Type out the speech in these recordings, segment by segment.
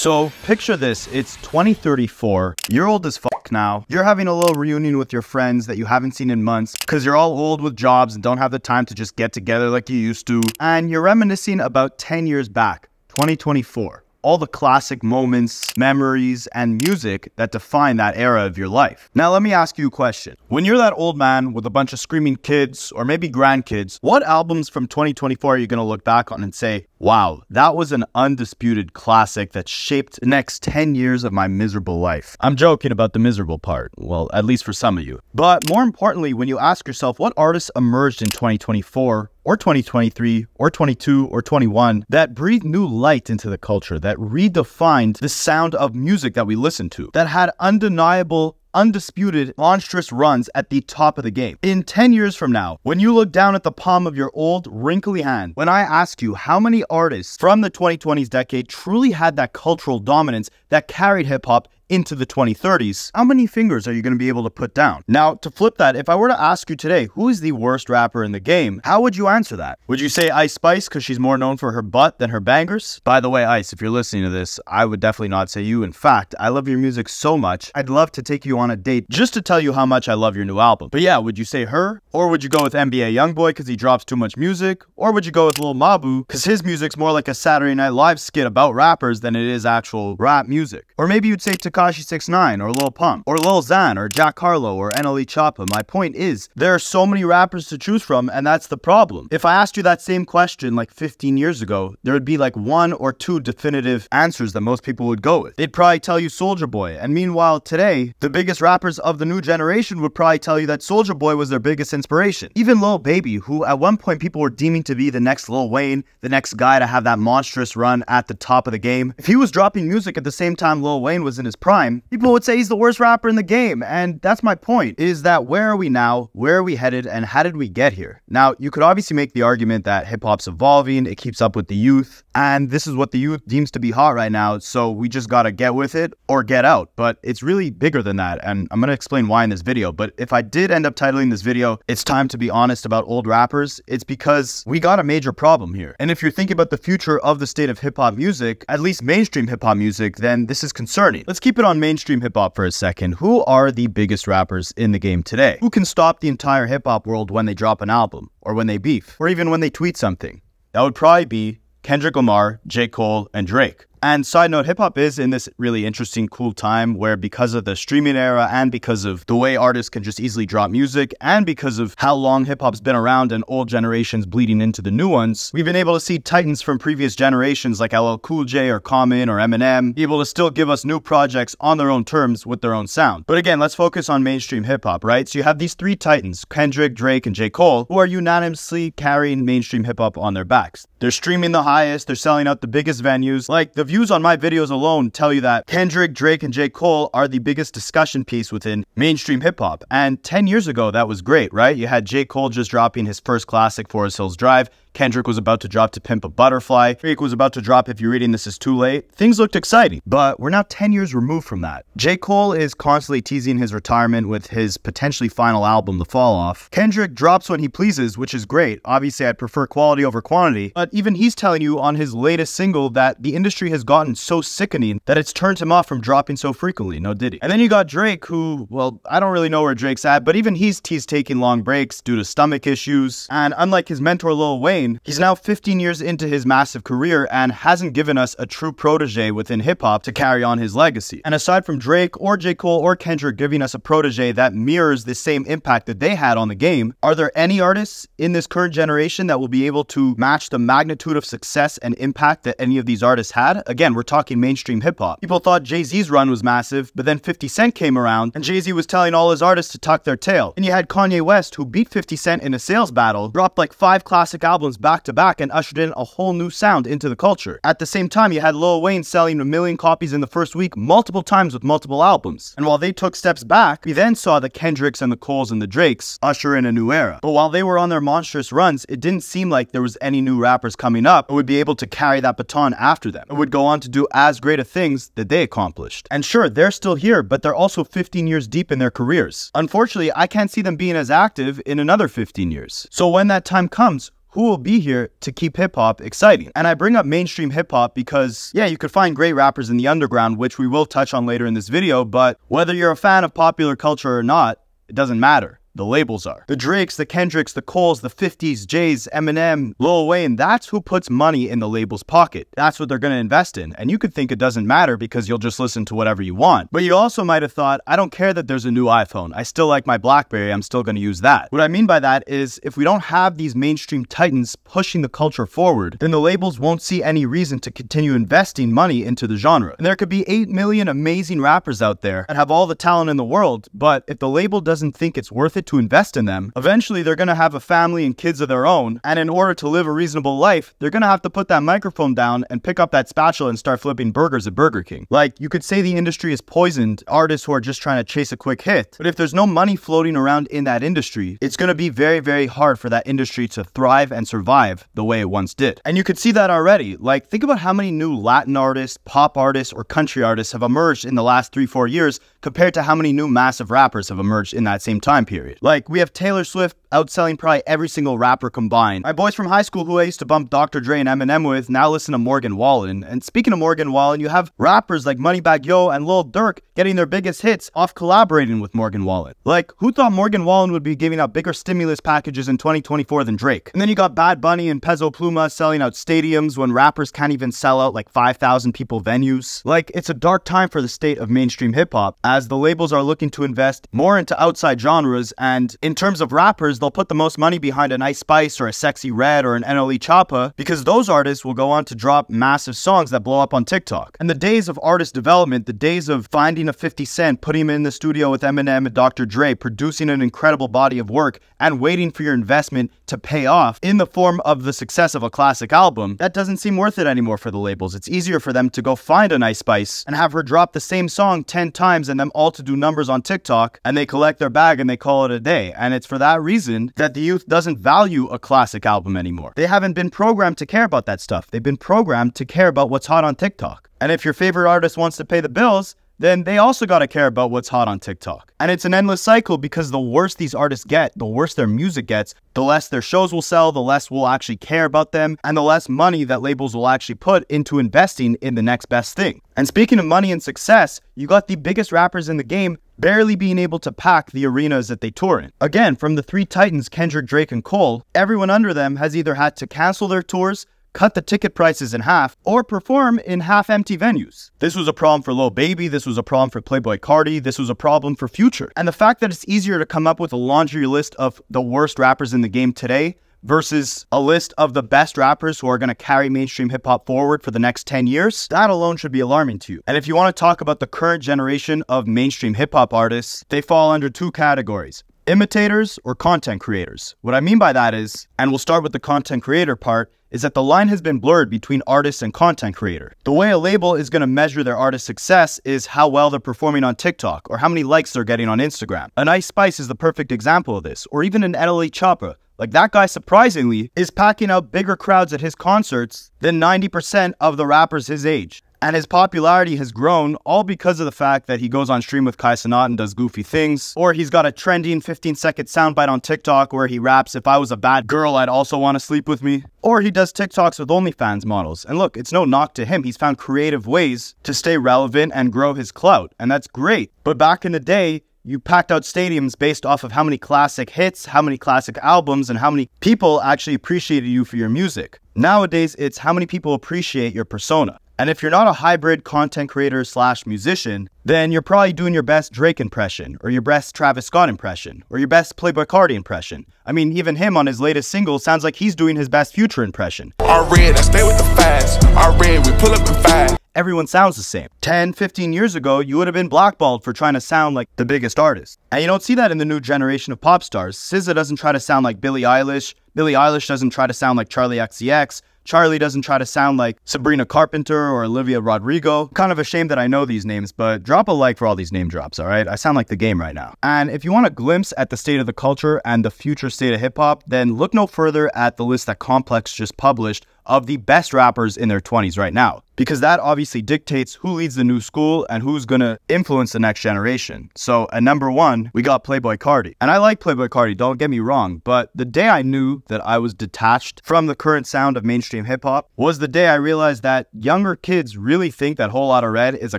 So picture this, it's 2034, you're old as fuck now, you're having a little reunion with your friends that you haven't seen in months because you're all old with jobs and don't have the time to just get together like you used to, and you're reminiscing about 10 years back, 2024. All the classic moments, memories, and music that define that era of your life. Now let me ask you a question. When you're that old man with a bunch of screaming kids, or maybe grandkids, what albums from 2024 are you gonna look back on and say, wow, that was an undisputed classic that shaped the next 10 years of my miserable life? I'm joking about the miserable part, well, at least for some of you. But more importantly, when you ask yourself what artists emerged in 2024, or 2023, or 22, or 21, that breathed new light into the culture, that redefined the sound of music that we listen to, that had undeniable, undisputed, monstrous runs at the top of the game. In 10 years from now, when you look down at the palm of your old, wrinkly hand, when I ask you how many artists from the 2020s decade truly had that cultural dominance that carried hip-hop into the 2030s, how many fingers are you going to be able to put down? Now, to flip that, if I were to ask you today, who is the worst rapper in the game, how would you answer that? Would you say Ice Spice because she's more known for her butt than her bangers? By the way, Ice, if you're listening to this, I would definitely not say you. In fact, I love your music so much, I'd love to take you on a date just to tell you how much I love your new album. But yeah, would you say her? Or would you go with NBA Youngboy because he drops too much music? Or would you go with Lil Mabu because his music's more like a Saturday Night Live skit about rappers than it is actual rap music? Or maybe you'd say Tekashi 6ix9ine or Lil Pump or Lil Xan or Jack Harlow or NLE Choppa. My point is, there are so many rappers to choose from, and that's the problem. If I asked you that same question like 15 years ago, there would be like 1 or 2 definitive answers that most people would go with. They'd probably tell you Soulja Boy, and meanwhile today, the biggest rappers of the new generation would probably tell you that Soulja Boy was their biggest inspiration. Even Lil Baby, who at one point people were deeming to be the next Lil Wayne, the next guy to have that monstrous run at the top of the game, if he was dropping music at the same time Lil Wayne was in his prime, people would say he's the worst rapper in the game. And that's my point, is that where are we now, where are we headed, and how did we get here? Now, you could obviously make the argument that hip-hop's evolving, it keeps up with the youth, and this is what the youth deems to be hot right now, so we just gotta get with it or get out. But it's really bigger than that, and I'm gonna explain why in this video. But if I did end up titling this video, "It's time to be honest about old rappers," it's because we got a major problem here. And if you're thinking about the future of the state of hip-hop music, at least mainstream hip-hop music, then this is concerning. Let's keep it on mainstream hip-hop for a second. Who are the biggest rappers in the game today? Who can stop the entire hip-hop world when they drop an album, or when they beef, or even when they tweet something? That would probably be Kendrick Lamar, J. Cole, and Drake. And side note, hip-hop is in this really interesting, cool time where because of the streaming era and because of the way artists can just easily drop music and because of how long hip-hop's been around and old generations bleeding into the new ones, we've been able to see titans from previous generations like LL Cool J or Common or Eminem be able to still give us new projects on their own terms with their own sound. But again, let's focus on mainstream hip-hop, right? So you have these 3 titans, Kendrick, Drake, and J. Cole, who are unanimously carrying mainstream hip-hop on their backs. They're streaming the highest, they're selling out the biggest venues. Like, the views on my videos alone tell you that Kendrick, Drake, and J. Cole are the biggest discussion piece within mainstream hip-hop. And 10 years ago, that was great, right? You had J. Cole just dropping his first classic, Forest Hills Drive. Kendrick was about to drop To Pimp a Butterfly. Drake was about to drop If You're Reading This Is Too Late. Things looked exciting, but we're now 10 years removed from that. J. Cole is constantly teasing his retirement with his potentially final album, The Fall Off. Kendrick drops when he pleases, which is great. Obviously, I'd prefer quality over quantity, but even he's telling you on his latest single that the industry has gotten so sickening that it's turned him off from dropping so frequently, no diddy. And then you got Drake, who, well, I don't really know where Drake's at, but even he's taking long breaks due to stomach issues. And unlike his mentor Lil Wayne, he's now 15 years into his massive career and hasn't given us a true protege within hip-hop to carry on his legacy. And aside from Drake or J. Cole or Kendrick giving us a protege that mirrors the same impact that they had on the game, are there any artists in this current generation that will be able to match the magnitude of success and impact that any of these artists had? Again, we're talking mainstream hip-hop. People thought Jay-Z's run was massive, but then 50 Cent came around and Jay-Z was telling all his artists to tuck their tail. And you had Kanye West, who beat 50 Cent in a sales battle, dropped like 5 classic albums back to back and ushered in a whole new sound into the culture. At the same time, you had Lil Wayne selling 1 million copies in the first week multiple times with multiple albums. And while they took steps back, we then saw the Kendricks and the Coles and the Drakes usher in a new era. But while they were on their monstrous runs, it didn't seem like there was any new rappers coming up who would be able to carry that baton after them and would go on to do as great a things that they accomplished. And sure, they're still here, but they're also 15 years deep in their careers. Unfortunately, I can't see them being as active in another 15 years. So when that time comes, who will be here to keep hip-hop exciting? And I bring up mainstream hip-hop because, yeah, you could find great rappers in the underground, which we will touch on later in this video, but whether you're a fan of popular culture or not, it doesn't matter. The labels are. The Drakes, the Kendricks, the Coles, the 50s, Jays, Eminem, Lil Wayne, that's who puts money in the label's pocket. That's what they're going to invest in. And you could think it doesn't matter because you'll just listen to whatever you want. But you also might have thought, I don't care that there's a new iPhone. I still like my BlackBerry. I'm still going to use that. What I mean by that is if we don't have these mainstream titans pushing the culture forward, then the labels won't see any reason to continue investing money into the genre. And there could be 8 million amazing rappers out there that have all the talent in the world, but if the label doesn't think it's worth it to invest in them, eventually they're going to have a family and kids of their own, and in order to live a reasonable life, they're going to have to put that microphone down and pick up that spatula and start flipping burgers at Burger King. Like, you could say the industry is poisoned artists who are just trying to chase a quick hit, but if there's no money floating around in that industry, it's going to be very, very hard for that industry to thrive and survive the way it once did. And you could see that already. Like, think about how many new Latin artists, pop artists, or country artists have emerged in the last 3-4 years compared to how many new massive rappers have emerged in that same time period. Like, we have Taylor Swift outselling probably every single rapper combined. My boys from high school who I used to bump Dr. Dre and Eminem with now listen to Morgan Wallen. And speaking of Morgan Wallen, you have rappers like Moneybagg Yo and Lil Durk getting their biggest hits off collaborating with Morgan Wallen. Like, who thought Morgan Wallen would be giving out bigger stimulus packages in 2024 than Drake? And then you got Bad Bunny and Peso Pluma selling out stadiums when rappers can't even sell out like 5,000 people venues. Like, it's a dark time for the state of mainstream hip-hop as the labels are looking to invest more into outside genres, and in terms of rappers, they'll put the most money behind an Ice Spice or a Sexy Red or an NLE Choppa because those artists will go on to drop massive songs that blow up on TikTok. And the days of artist development, the days of finding a 50 Cent, putting him in the studio with Eminem and Dr. Dre, producing an incredible body of work, and waiting for your investment to pay off in the form of the success of a classic album, that doesn't seem worth it anymore for the labels. It's easier for them to go find an Ice Spice and have her drop the same song 10 times and them all to do numbers on TikTok, and they collect their bag and they call it a day. And it's for that reason that the youth doesn't value a classic album anymore. They haven't been programmed to care about that stuff. They've been programmed to care about what's hot on TikTok. And if your favorite artist wants to pay the bills, then they also gotta care about what's hot on TikTok. And it's an endless cycle because the worse these artists get, the worse their music gets, the less their shows will sell, the less we'll actually care about them, and the less money that labels will actually put into investing in the next best thing. And speaking of money and success, you got the biggest rappers in the game barely being able to pack the arenas that they tour in. Again, from the three titans, Kendrick, Drake, and Cole, everyone under them has either had to cancel their tours, cut the ticket prices in half, or perform in half-empty venues. This was a problem for Lil Baby, this was a problem for Playboi Carti, this was a problem for Future. And the fact that it's easier to come up with a laundry list of the worst rappers in the game today versus a list of the best rappers who are going to carry mainstream hip-hop forward for the next 10 years, that alone should be alarming to you. And if you want to talk about the current generation of mainstream hip-hop artists, they fall under two categories: imitators or content creators. What I mean by that is, and we'll start with the content creator part, is that the line has been blurred between artist and content creator. The way a label is going to measure their artist's success is how well they're performing on TikTok or how many likes they're getting on Instagram. An Ice Spice is the perfect example of this, or even an NLE Choppa. Like, that guy, surprisingly, is packing out bigger crowds at his concerts than 90% of the rappers his age. And his popularity has grown all because of the fact that he goes on stream with Kai Cenat and does goofy things, or he's got a trending 15-second soundbite on TikTok where he raps, "If I was a bad girl, I'd also want to sleep with me." Or he does TikToks with OnlyFans models. And look, it's no knock to him. He's found creative ways to stay relevant and grow his clout, and that's great. But back in the day, you packed out stadiums based off of how many classic hits, how many classic albums, and how many people actually appreciated you for your music. Nowadays, it's how many people appreciate your persona. And if you're not a hybrid content creator slash musician, then you're probably doing your best Drake impression, or your best Travis Scott impression, or your best Playboi Carti impression. I mean, even him on his latest single sounds like he's doing his best Future impression. I stay with the fast. We pull up in fast. Everyone sounds the same. 10, 15 years ago, you would have been blackballed for trying to sound like the biggest artist. And you don't see that in the new generation of pop stars. SZA doesn't try to sound like Billie Eilish. Billie Eilish doesn't try to sound like Charlie XCX. Charlie doesn't try to sound like Sabrina Carpenter or Olivia Rodrigo. Kind of a shame that I know these names, but drop a like for all these name drops, alright? I sound like the game right now. And if you want a glimpse at the state of the culture and the future state of hip-hop, then look no further at the list that Complex just published of the best rappers in their 20s right now. because that obviously dictates who leads the new school and who's gonna influence the next generation. So at number 1, we got Playboi Carti. And I like Playboi Carti, don't get me wrong, but the day I knew that I was detached from the current sound of mainstream hip-hop was the day I realized that younger kids really think that Whole Lotta Red is a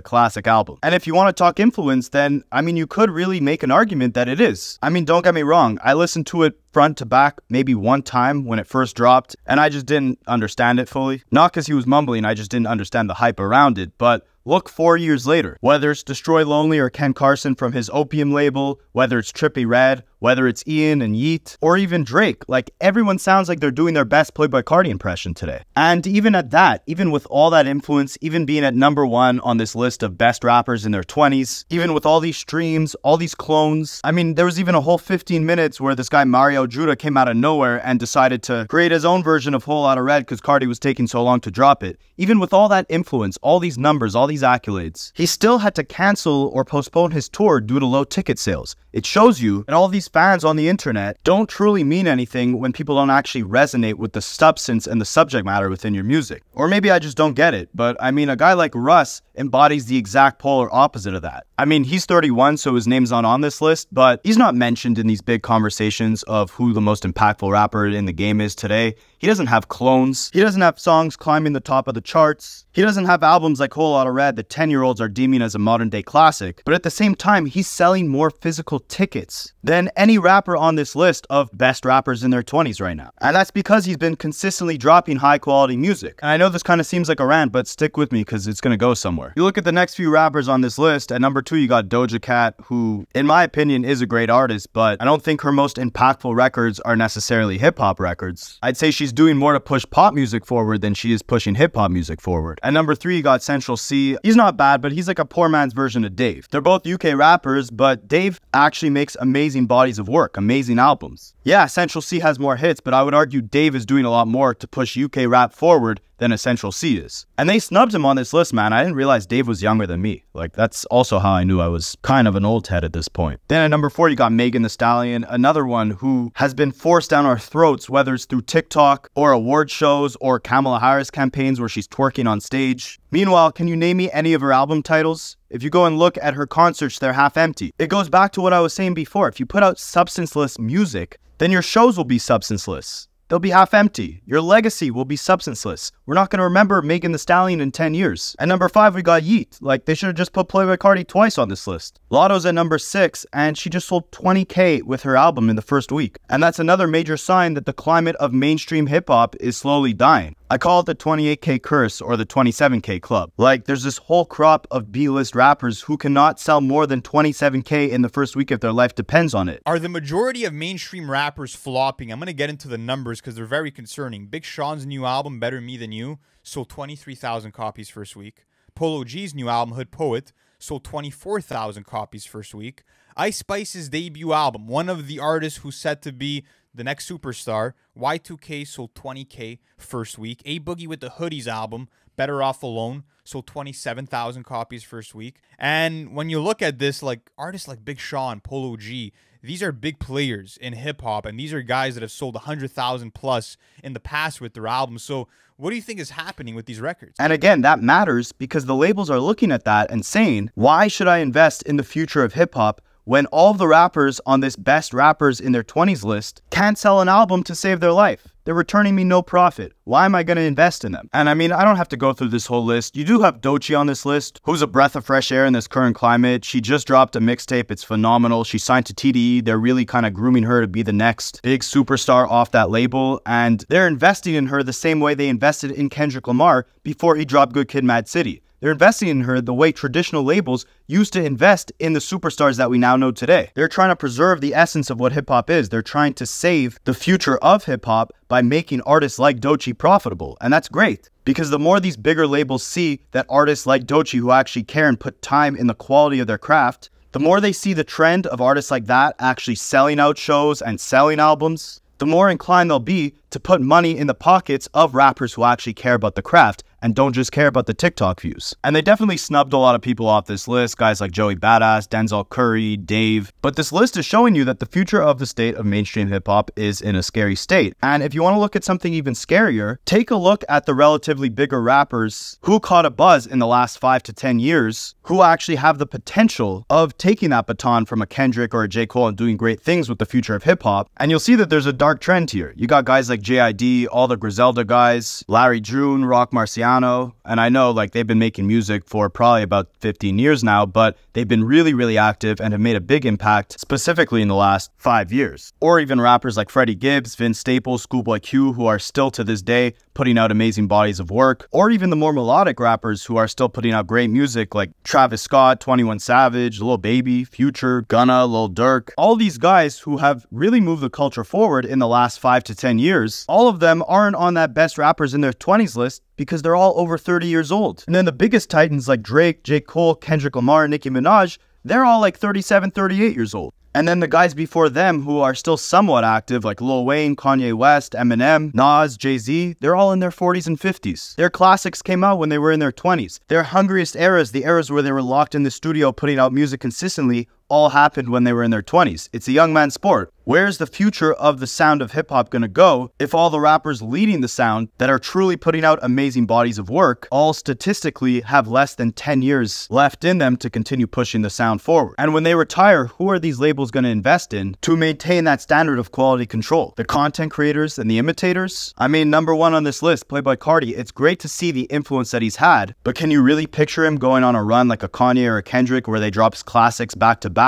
classic album. And if you want to talk influence, then, I mean, you could really make an argument that it is. I mean, don't get me wrong, I listened to it front to back maybe one time when it first dropped, and I just didn't understand it fully. Not because he was mumbling, I just didn't understand the hype around it, but look 4 years later, whether it's Destroy Lonely or Ken Carson from his Opium label, whether it's Trippie Redd, whether it's Ian and Yeat, or even Drake, like everyone sounds like they're doing their best Playboi Carti impression today. And even at that, even with all that influence, even being at number 1 on this list of best rappers in their 20s, even with all these streams, all these clones, I mean, there was even a whole 15 minutes where this guy Mario Judah came out of nowhere and decided to create his own version of Whole Lotta Red because Carti was taking so long to drop it. Even with all that influence, all these numbers, all these accolades, he still had to cancel or postpone his tour due to low ticket sales. It shows you that all these fans on the internet don't truly mean anything when people don't actually resonate with the substance and the subject matter within your music. Or maybe I just don't get it, but I mean, a guy like Russ embodies the exact polar opposite of that. I mean, he's 31, so his name's not on this list, but he's not mentioned in these big conversations of who the most impactful rapper in the game is today. He doesn't have clones. He doesn't have songs climbing the top of the charts. He doesn't have albums like Whole Lotta Red that 10-year-olds are deeming as a modern-day classic. But at the same time, he's selling more physical tickets than any rapper on this list of best rappers in their 20s right now. And that's because he's been consistently dropping high-quality music. And I know this kind of seems like a rant, but stick with me because it's going to go somewhere. You look at the next few rappers on this list. At number 2, you got Doja Cat, who, in my opinion, is a great artist, but I don't think her most impactful records are necessarily hip-hop records. I'd say she's doing more to push pop music forward than she is pushing hip-hop music forward. At number 3, you got Central C. He's not bad, but he's like a poor man's version of Dave. They're both UK rappers, but Dave actually makes amazing bodies of work, amazing albums. Yeah, Central C has more hits, but I would argue Dave is doing a lot more to push UK rap forward than Essential C is. And they snubbed him on this list, man. I didn't realize Dave was younger than me. Like, that's also how I knew I was kind of an old head at this point. Then at number 4, you got Megan Thee Stallion, another one who has been forced down our throats, whether it's through TikTok or award shows or Kamala Harris campaigns where she's twerking on stage. Meanwhile, can you name me any of her album titles? If you go and look at her concerts, they're half empty. It goes back to what I was saying before. If you put out substanceless music, then your shows will be substanceless. They'll be half empty. Your legacy will be substanceless. We're not going to remember Megan Thee Stallion in 10 years. At number 5, we got Yeat. Like, they should have just put Playboi Carti twice on this list. Lotto's at number 6, and she just sold 20K with her album in the first week. And that's another major sign that the climate of mainstream hip-hop is slowly dying. I call it the 28K curse or the 27K club. Like, there's this whole crop of B-list rappers who cannot sell more than 27K in the first week if their life depends on it. Are the majority of mainstream rappers flopping? I'm going to get into the numbers because they're very concerning. Big Sean's new album, Better Me Than You, sold 23,000 copies first week. Polo G's new album, Hood Poet, sold 24,000 copies first week. Ice Spice's debut album, one of the artists who's set to be the next superstar, Y2K, sold 20K first week. A Boogie with the Hoodies album, Better Off Alone, sold 27,000 copies first week. And when you look at this, like artists like Big Sean, Polo G, these are big players in hip-hop, and these are guys that have sold 100,000 plus in the past with their albums. So what do you think is happening with these records? And again, that matters because the labels are looking at that and saying, why should I invest in the future of hip-hop when all of the rappers on this best rappers in their 20s list can't sell an album to save their life? They're returning me no profit. Why am I going to invest in them? And I mean, I don't have to go through this whole list. You do have Doechii on this list, who's a breath of fresh air in this current climate. She just dropped a mixtape. It's phenomenal. She signed to TDE. They're really kind of grooming her to be the next big superstar off that label. And they're investing in her the same way they invested in Kendrick Lamar before he dropped Good Kid, Mad City. They're investing in her the way traditional labels used to invest in the superstars that we now know today. They're trying to preserve the essence of what hip-hop is. They're trying to save the future of hip-hop by making artists like Doechii profitable. And that's great, because the more these bigger labels see that artists like Doechii who actually care and put time in the quality of their craft, the more they see the trend of artists like that actually selling out shows and selling albums, the more inclined they'll be to put money in the pockets of rappers who actually care about the craft and don't just care about the TikTok views. And they definitely snubbed a lot of people off this list, guys like Joey Badass, Denzel Curry, Dave. But this list is showing you that the future of the state of mainstream hip-hop is in a scary state. And if you want to look at something even scarier, take a look at the relatively bigger rappers who caught a buzz in the last 5 to 10 years, who actually have the potential of taking that baton from a Kendrick or a J. Cole and doing great things with the future of hip-hop. And you'll see that there's a dark trend here. You got guys like JID, all the Griselda guys, Larry June, Rock Marciano, and I know like they've been making music for probably about 15 years now, but they've been really active and have made a big impact specifically in the last 5 years. Or even rappers like Freddie Gibbs, Vince Staples, Schoolboy Q, who are still to this day putting out amazing bodies of work. Or even the more melodic rappers who are still putting out great music like Travis Scott, 21 Savage, Lil Baby, Future, Gunna, Lil Durk. All these guys who have really moved the culture forward in the last 5 to 10 years, all of them aren't on that best rappers in their 20s list because they're all over 30 years old. And then the biggest titans like Drake, J. Cole, Kendrick Lamar, Nicki Minaj, they're all like 37, 38 years old. And then the guys before them who are still somewhat active like Lil Wayne, Kanye West, Eminem, Nas, Jay-Z, they're all in their 40s and 50s. Their classics came out when they were in their 20s. Their hungriest eras, the eras where they were locked in the studio putting out music consistently, all happened when they were in their 20s. It's a young man's sport. Where's the future of the sound of hip-hop gonna go if all the rappers leading the sound that are truly putting out amazing bodies of work all statistically have less than 10 years left in them to continue pushing the sound forward? And when they retire, who are these labels gonna invest in to maintain that standard of quality control? The content creators and the imitators? I mean, number one on this list, Playboi Carti, it's great to see the influence that he's had, but can you really picture him going on a run like a Kanye or a Kendrick where they drop classics back to back?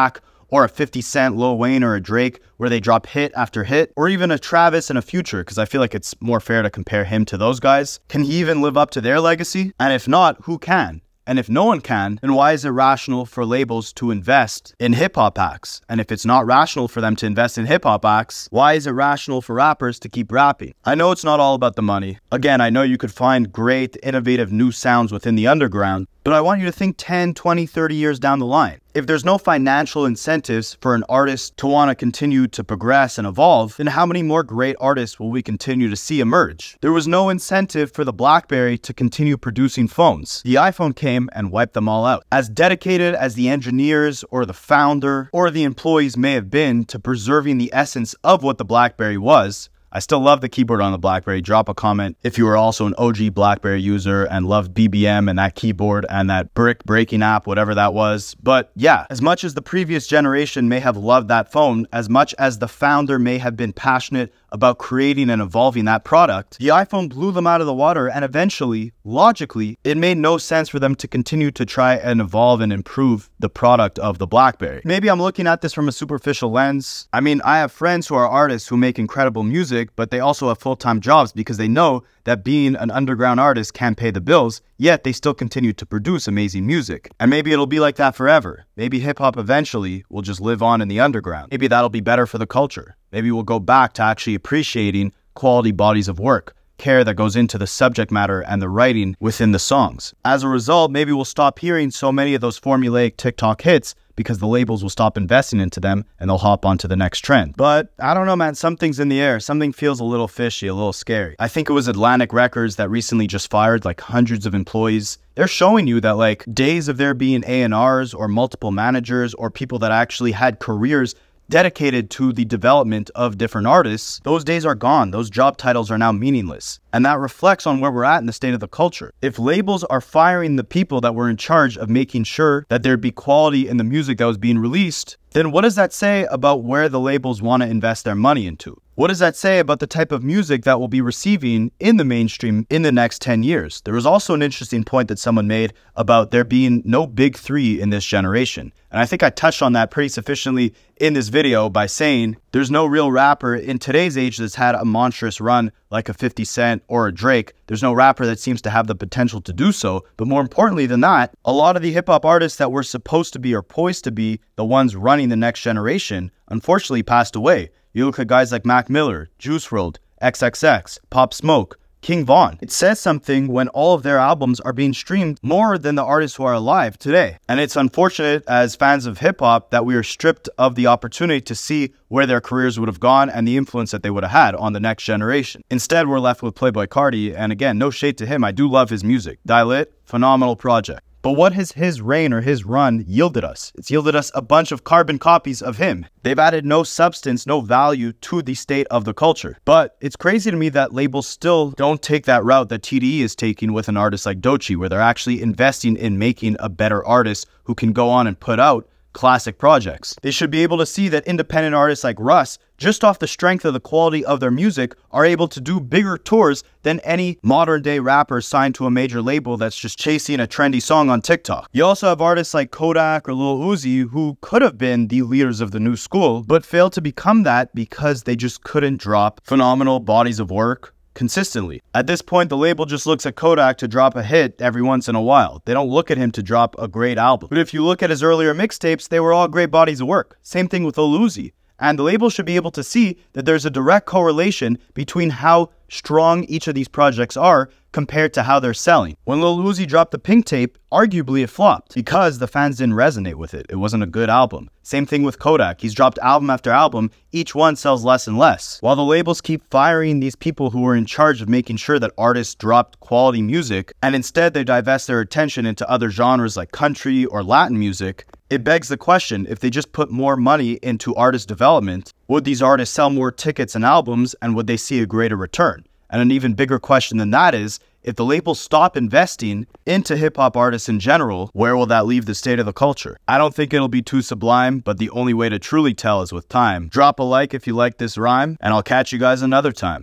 Or a 50 Cent, Lil Wayne, or a Drake where they drop hit after hit? Or even a Travis and a Future, because I feel like it's more fair to compare him to those guys. Can he even live up to their legacy? And if not, who can? And if no one can, then why is it rational for labels to invest in hip-hop acts? And if it's not rational for them to invest in hip-hop acts, why is it rational for rappers to keep rapping? I know it's not all about the money. Again, I know you could find great, innovative new sounds within the underground, but I want you to think 10, 20, 30 years down the line. If there's no financial incentives for an artist to want to continue to progress and evolve, then how many more great artists will we continue to see emerge? There was no incentive for the BlackBerry to continue producing phones. The iPhone came and wiped them all out. As dedicated as the engineers or the founder or the employees may have been to preserving the essence of what the BlackBerry was, I still love the keyboard on the BlackBerry. Drop a comment if you were also an OG BlackBerry user and loved BBM and that keyboard and that brick breaking app, whatever that was. But yeah, as much as the previous generation may have loved that phone, as much as the founder may have been passionate about creating and evolving that product, the iPhone blew them out of the water, and eventually, logically, it made no sense for them to continue to try and evolve and improve the product of the BlackBerry. Maybe I'm looking at this from a superficial lens. I mean, I have friends who are artists who make incredible music, but they also have full-time jobs because they know that being an underground artist can't pay the bills, yet they still continue to produce amazing music. And maybe it'll be like that forever. Maybe hip-hop eventually will just live on in the underground. Maybe that'll be better for the culture. Maybe we'll go back to actually appreciating quality bodies of work, care that goes into the subject matter and the writing within the songs. As a result, maybe we'll stop hearing so many of those formulaic TikTok hits because the labels will stop investing into them and they'll hop onto the next trend. But I don't know, man, something's in the air. Something feels a little fishy, a little scary. I think it was Atlantic Records that recently just fired like hundreds of employees. They're showing you that like days of there being A&Rs or multiple managers or people that actually had careers dedicated to the development of different artists, those days are gone. Those job titles are now meaningless. And that reflects on where we're at in the state of the culture. If labels are firing the people that were in charge of making sure that there'd be quality in the music that was being released, then what does that say about where the labels want to invest their money into? What does that say about the type of music that we'll be receiving in the mainstream in the next 10 years? There was also an interesting point that someone made about there being no big three in this generation. And I think I touched on that pretty sufficiently in this video by saying there's no real rapper in today's age that's had a monstrous run like a 50 Cent or a Drake. There's no rapper that seems to have the potential to do so. But more importantly than that, a lot of the hip hop artists that were supposed to be or poised to be the ones running the next generation, unfortunately passed away. You look at guys like Mac Miller, Juice WRLD, XXX, Pop Smoke, King Von. It says something when all of their albums are being streamed more than the artists who are alive today. And it's unfortunate as fans of hip-hop that we are stripped of the opportunity to see where their careers would have gone and the influence that they would have had on the next generation. Instead, we're left with Playboi Carti, and again, no shade to him, I do love his music. Dial It, phenomenal project. But what has his reign or his run yielded us? It's yielded us a bunch of carbon copies of him. They've added no substance, no value to the state of the culture. But it's crazy to me that labels still don't take that route that TDE is taking with an artist like Doechii, where they're actually investing in making a better artist who can go on and put out classic projects. They should be able to see that independent artists like Russ, just off the strength of the quality of their music, are able to do bigger tours than any modern day rapper signed to a major label that's just chasing a trendy song on TikTok. You also have artists like Kodak or Lil Uzi who could have been the leaders of the new school, but failed to become that because they just couldn't drop phenomenal bodies of work consistently. At this point, the label just looks at Kodak to drop a hit every once in a while. They don't look at him to drop a great album. But if you look at his earlier mixtapes, they were all great bodies of work. Same thing with Lil Uzi. And the label should be able to see that there's a direct correlation between how strong each of these projects are compared to how they're selling. When Lil Uzi dropped the Pink Tape, arguably it flopped because the fans didn't resonate with it. It wasn't a good album. Same thing with Kodak. He's dropped album after album. Each one sells less and less. While the labels keep firing these people who were in charge of making sure that artists dropped quality music, and instead they divest their attention into other genres like country or Latin music, it begs the question, if they just put more money into artist development, would these artists sell more tickets and albums, and would they see a greater return? And an even bigger question than that is, if the labels stop investing into hip-hop artists in general, where will that leave the state of the culture? I don't think it'll be too sublime, but the only way to truly tell is with time. Drop a like if you like this rhyme, and I'll catch you guys another time.